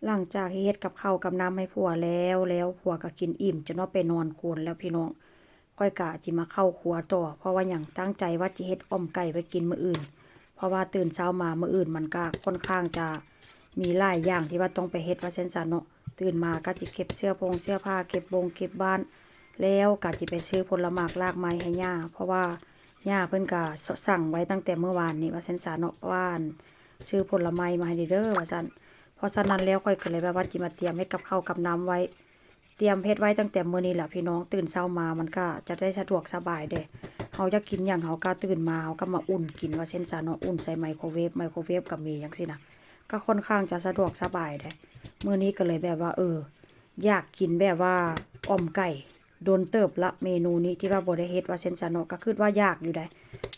หลังจากเฮ็ดกับข้าวกับน้ำให้ผัวแล้วผัวก็กินอิ่มจนว่าไปนอนกรนแล้วพี่น้องค่อยกะจิมาเข้าครัวต่อเพราะว่าหยังตั้งใจว่าจะเฮ็ดอ้อมไก่ไว้กินมื้ออื่นเพราะว่าตื่นเช้ามามื้ออื่นมันก็ค่อนข้างจะมีหลายอย่างที่ว่าต้องไปเฮ็ดว่าซั่นซะเนาะตื่นมาก็จิเก็บเสื้อผ้าเก็บบ้านแล้วก็จิไปซื้อผลหมากรากไม้ให้ย่าเพราะว่าย่าเพิ่นก็สั่งไว้ตั้งแต่เมื่อวานนี้ว่าซั่นซะเนาะว่าซื้อผลไม้มาให้เด้อว่าซั่น เพราะฉะนั้นแล้วค่อยก็เลยแบบว่าจิมาเตรียมเฮ็ดกับข้าวกับน้ำไว้เตรียมเฮ็ดไว้ตั้งแต่มื้อนี้แหละพี่น้องตื่นเช้ามามันก็จะได้สะดวกสบายเด้เฮาจะกินหยังเฮาก็ตื่นมาเฮาก็มาอุ่นกินว่าเช่นซะเนาะอุ่นใส่ไมโครเวฟก็มีจังซี่นะก็ค่อนข้างจะสะดวกสบายเด้มื้อนี้ก็เลยแบบว่าอยากกินแบบว่าอ่อมไก่โดนเติบละเมนูนี้ที่ว่าบ่ได้เฮ็ดว่าเช่นซะเนาะก็คิดว่ายากอยู่ได้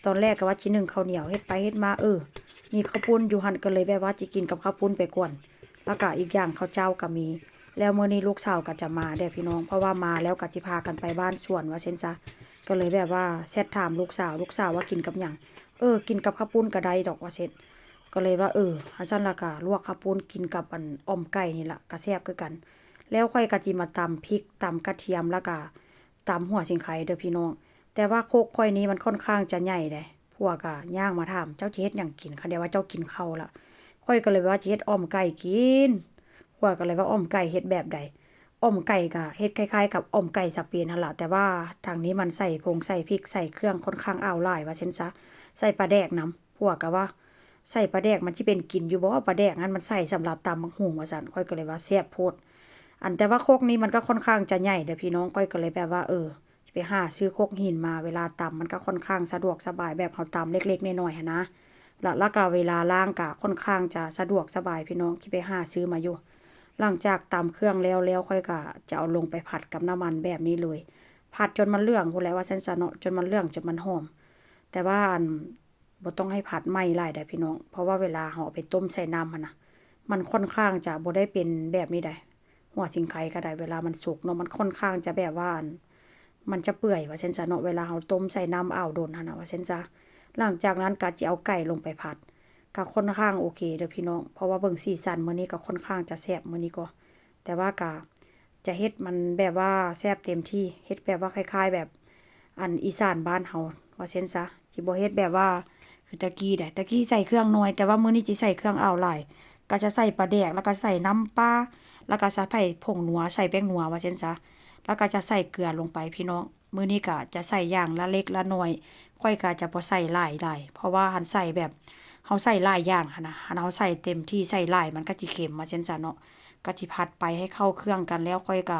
ตอนแรกก็ว่าสินึ่งข้าวเหนียวเฮ็ดไปเฮ็ดมามีข้าวปุ้นอยู่หั่นก็เลยแบบว่าจิกินกับข้าวปุ้นไปก่อน แล้วก็อีกอย่างข้าวเจ้าก็มี แล้วมื้อนี้ลูกสาวก็จะมาเด้อพี่น้องเพราะว่ามาแล้วก็สิพากันไปบ้านสวนว่าเช่นซะก็เลยแบบว่าแชทถามลูกสาวว่ากินกับหยังกินกับข้าวปุ้นก็ได้ดอกว่าเช่นก็เลยว่าอันซั่นล่ะก็ลวกข้าวปุ้นกินกับอันอ่อมไก่นี่ล่ะก็แซ่บคือกันแล้วค่อยก็จิมาตำพริกตำกระเทียมแล้วก็ตำหัวสิงไคเด้อพี่น้องแต่ว่าโคกค่อยนี้มันค่อนข้างจะใหญ่เด้พวกก็ย่างมาถามเจ้าสิเฮ็ดหยังกินคันเดียวว่าเจ้ากินข้าวล่ะ ค่อยก็เลยว่าจะเฮ็ดอ้อมไก่กินข้อยก็เลยว่าอ้อมไก่เฮ็ดแบบใดอ้อมไก่ก็เฮ็ดคล้ายๆกับอ้อมไก่สเปนหั่นล่ะแต่ว่าทางนี้มันใส่ผงใส่พริกใส่เครื่องค่อนข้างอ้าวหลายว่าเช่นซะใส่ปลาแดกนำพวกก็ว่าใส่ปลาแดกมันสิเป็นกินอยู่บ่ปลาแดกนั้นมันใส่สำหรับตำบักหุ่งว่าซั่นข้อยก็เลยว่าแซ่บโพดอันแต่ว่าโคกนี้มันก็ค่อนข้างจะใหญ่เด้อพี่น้องข้อยก็เลยแบบว่าสิไปหาซื้อโคกหินมาเวลาตำมันก็ค่อนข้างสะดวกสบายแบบเฮาตำเล็กๆน้อยๆหันนะ แล้วก็เวลาล้างก็ค่อนข้างจะสะดวกสบายพี่น้องที่ไปหาซื้อมาอยู่หลังจากตำเครื่องแล้วค่อยก็จะเอาลงไปผัดกับน้ำมันแบบนี้เลยผัดจนมันเหลืองพู้นแหละว่าซั่นซะเนาะจนมันเหลืองจนมันหอมแต่ว่าบ่ต้องให้ผัดไหม้หลายเด้อพี่น้องเพราะว่าเวลาเฮาเอาไปต้มใส่น้ำหั่นน่ะมันค่อนข้างจะบ่ได้เป็นแบบนี้ได้หัวสิงไคก็ได้เวลามันสุกเนาะมันค่อนข้างจะแบบว่ามันจะเปื่อยว่าซั่นซะเนาะเวลาเฮาต้มใส่น้ำอ้าวโดนหั่นน่ะว่าซั่นซะ หลังจากนั้นก็จะเอาไก่ลงไปผัดก็ค่อนข้างโอเคเด้อพี่น้องเพราะว่าเบิ่งสีสันมื้อนี้ก็ค่อนข้างจะแซ่บมื้อนี้ก็แต่ว่าก็จะเฮ็ดมันแบบว่าแซ่บเต็มที่เฮ็ดแบบว่าคล้ายๆแบบอันอีสานบ้านเฮาว่าเช่นซะสิบ่เฮ็ดแบบว่าคือตะกี้ได้ตะกี้ใส่เครื่องน้อยแต่ว่ามื้อนี้สิใส่เครื่องอ้าวหลายก็จะใส่ปลาแดกแล้วก็ใส่น้ำปลาแล้วก็ใส่ผงนัวใส่แป้งนัวว่าเช่นซะแล้วก็จะใส่เกลือลงไปพี่น้องมื้อนี้ก็จะใส่อย่างละเล็กละน้อย ข้อยก็จะบ่ใส่หลายได้เพราะว่าหั้นใส่แบบเฮาใส่หลายอย่างหั้นน่ะหั้นเฮาใส่เต็มที่ใส่หลายมันก็สิเค็มว่าจั่งซั้นเนาะก็สิผัดไปให้เข้าเครื่องกันแล้วค่อยก็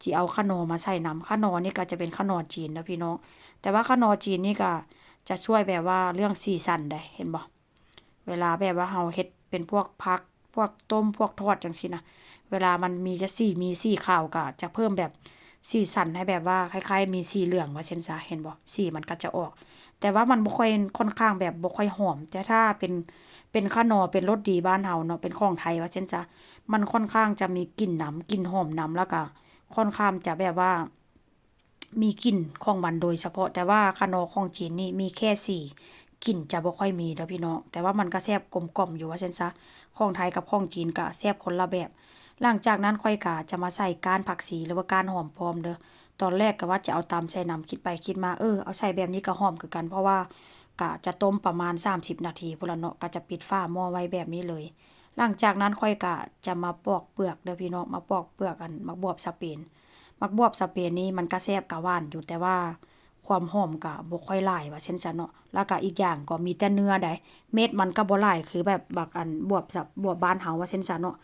สิเอาคะนอร์มาใส่นำคะนอร์นี่ก็จะเป็นคะนอร์จีนนะพี่น้องแต่ว่าคะนอร์จีนนี่ก็จะช่วยแบบว่าเรื่องสีสันได้เห็นบ่เวลาแบบว่าเฮาเฮ็ดเป็นพวกผักพวกต้มพวกทอดจังซี่นะเวลามันมีจะสีมีสีขาวก็จะเพิ่มแบบสีสันให้แบบว่าคล้ายๆมีสีเหลืองว่าเช่นซะเห็นบ่สีมันก็จะออก แต่ว่ามันบ่ค่อยค่อนข้างแบบบ่ค่อยหอมแต่ถ้าเป็นข้าวหนอเป็นรสดีบ้านเฮาเนาะเป็นของไทยว่าเช่นจ้ะมันค่อนข้างจะมีกลิ่นนำกลิ่นหอมนำแล้วก็ค่อนข้างจะแบบว่ามีกลิ่นของมันโดยเฉพาะแต่ว่าคานอของจีนนี่มีแค่4กลิ่นจะบ่ค่อยมีเด้อพี่น้องแต่ว่ามันก็แซ่บกลมกล่อมอยู่ว่าซั่นซะของไทยกับของจีนก็แซ่บคนละแบบหลังจากนั้นค่อยก็จะมาใส่ก้านผักชีหรือว่าก้านหอมพร้อมเด้อ ตอนแรกก็ว่าจะเอาตำใส่น้ำคิดไปคิดมาเอาใส่แบบนี้ก็หอมคือกันเพราะว่ากะจะต้มประมาณ30นาทีพุ่นละเนาะก็จะปิดฝาหม้อไว้แบบนี้เลยหลังจากนั้นค่อยก็จะมาปอกเปลือกเด้อพี่น้องมาปอกเปลือกอันมักบวบสเปนมักบวบสเปนนี่มันก็แซ่บก็หวานอยู่แต่ว่าความหอมก็บ่ค่อยหลายว่าเช่นซั้นเนาะแล้วก็อีกอย่างก็มีแต่เนื้อได้เม็ดมันก็บ่หลายคือแบบบักอันบวบบ้านเฮาว่าเช่นซั้นเนาะ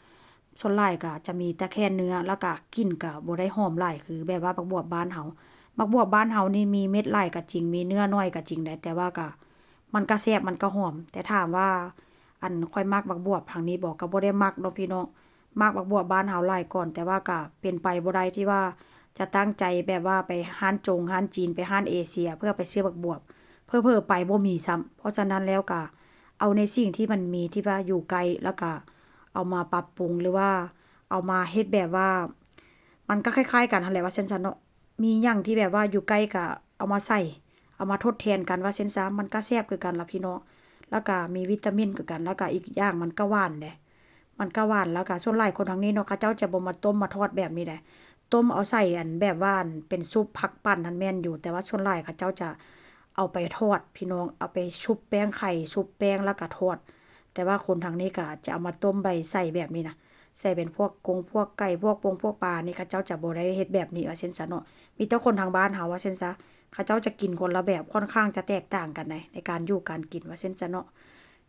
ส่วนหลายก็จะมีแต่แค่เนื้อแล้วก็กลิ่นก็บ่ได้หอมหลายคือแบบว่าบักบวบบ้านเฮาบักบวบบ้านเฮานี่มีเม็ดหลายก็จริงมีเนื้อน้อยก็จริงได้แต่ว่าก็มันก็แซ่บมันก็หอมแต่ถามว่าอันค่อยมักบักบวบทางนี้บ่ก็บ่ได้มักเนาะพี่น้องมักบักบวบบ้านเฮาหลายก่อนแต่ว่าก็เป็นไปบ่ได้ที่ว่าจะตั้งใจแบบว่าไปร้านจีนไปร้านเอเชียเพื่อไปซื้อบักบวบเพ้อๆไปบ่มีซ้ำเพราะฉะนั้นแล้วก็เอาในสิ่งที่มันมีที่ว่าอยู่ไกลแล้วก็เอามาปรับปรุงหรือว่า เอามาเฮ็ดแบบว่ามันก็คล้ายๆกันหั่นแหละว่าซั่นซะเนาะมีหยังที่แบบว่าอยู่ใกล้ก็เอามาใส่เอามาทดแทนกันว่าซั่นซะมันก็แซ่บคือกันล่ะพี่น้องแล้วก็มีวิตามินคือกันแล้วก็อีกอย่างมันก็หวานเด้ มันก็หวานแล้วก็ส่วนหลายคนทางนี้เนาะเขาเจ้าจะบ่มาต้มมาทอดแบบนี้แหละต้มเอาใส่อันแบบว่าอันเป็นซุปผักปั่นนั่นแม่นอยู่แต่ว่าส่วนหลายเขาเจ้าจะเอาไปทอดพี่น้องเอาไปชุบแป้งไข่ชุบแป้งแล้วก็ทอดแต่ว่าคนทางนี้ก็จะเอามาต้มใบใส่แบบนี้นะใส่เป็นพวกกงพวกไก่พวกปลานี่เขาเจ้าจะบ่ได้เฮ็ดแบบนี้ว่าเช่นซะเนาะมีแต่คนทางบ้านเฮาว่าเช่นซะเขาเจ้าจะกินคนละแบบค่อนข้างจะแตกต่างกันในการอยู่การกินว่าเช่นซะเนาะ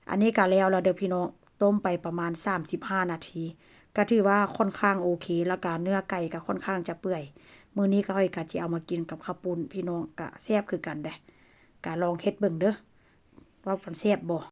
อันนี้ก็แล้วเด้อพี่น้องต้มไปประมาณ35นาทีก็ถือว่าค่อนข้างโอเคแล้วก็เนื้อไก่ก็ค่อนข้างจะเปื่อยมื้อนี้ก็ค่อยก็สิเอามากินกับข้าวปุ้นพี่น้องก็แซ่บคือกันเด้ก็ลองเฮ็ดเบิ่งเด้อว่ามันแซ่บบ่